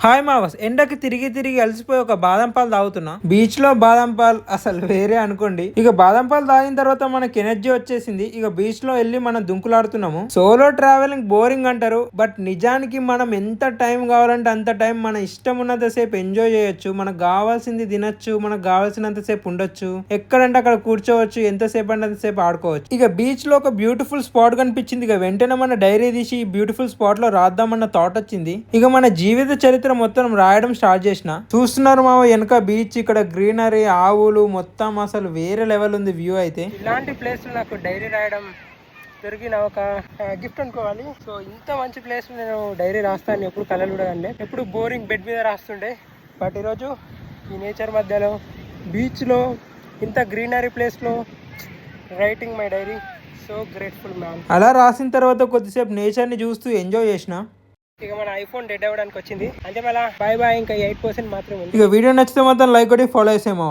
Hi మావస్, ఎండకి తిరిగి తిరిగి అలసిపోయి ఒక బాదం పాలు తాగుతున్నా. బీచ్ లో బాదం పాలు అసలు వేరే అనుకోండి. ఇక బాదం పాలు తాగిన తర్వాత మనకి ఎనర్జీ వచ్చేసింది. ఇక బీచ్ లో వెళ్ళి మనం దుంకులాడుతున్నాము. సోలో ట్రావెలింగ్ బోరింగ్ అంటారు, బట్ నిజానికి మనం ఎంత టైం కావాలంటే అంత టైం మన ఇష్టం ఉన్నంత సేపు ఎంజాయ్ చేయొచ్చు. మనకు కావాల్సింది తినొచ్చు, మనకు కావాల్సినంత సేపు ఉండొచ్చు, ఎక్కడంటే అక్కడ కూర్చోవచ్చు, ఎంతసేపు అంటే అంతసేపు ఆడుకోవచ్చు. ఇక బీచ్ లో ఒక బ్యూటిఫుల్ స్పాట్ కనిపించింది. ఇక వెంటనే మన డైరీ తీసి ఈ బ్యూటిఫుల్ స్పాట్ లో రాద్దామన్న థాట్ వచ్చింది. ఇక మన జీవిత చరిత్ర మొత్తం రాయడం స్టార్ట్ చేసిన. చూస్తున్నారు మా వెనక బీచ్, ఇక్కడ గ్రీనరీ, ఆవులు, మొత్తం అసలు వేరే లెవెల్ ఉంది వ్యూ. అయితే ఇలాంటి ప్లేస్ నాకు డైరీ రాయడం దొరికిన ఒక గిఫ్ట్ అనుకోవాలి. సో ఇంత మంచి ప్లేస్ నేను డైరీ రాస్తాను ఎప్పుడు కలలు కూడా అండి, ఎప్పుడు బోరింగ్ బెడ్ మీద రాస్తుండే. బట్ ఈరోజు ఈ నేచర్ మధ్యలో బీచ్లో ఇంత గ్రీనరీ ప్లేస్లో writing my diary, so grateful man. అలా రాసిన తర్వాత కొద్దిసేపు నేచర్ని చూస్తూ ఎంజాయ్ చేసిన. ఇక మన ఐఫోన్ డెడ్ అవ్వడానికి వచ్చింది అంటే మళ్ళీ బాయ్ బాయ్, ఇంకా 8% మాత్రమే ఉంది. ఇక వీడియో నచ్చితే మాత్రం లైక్ కొట్టి ఫాలో చేసేమో.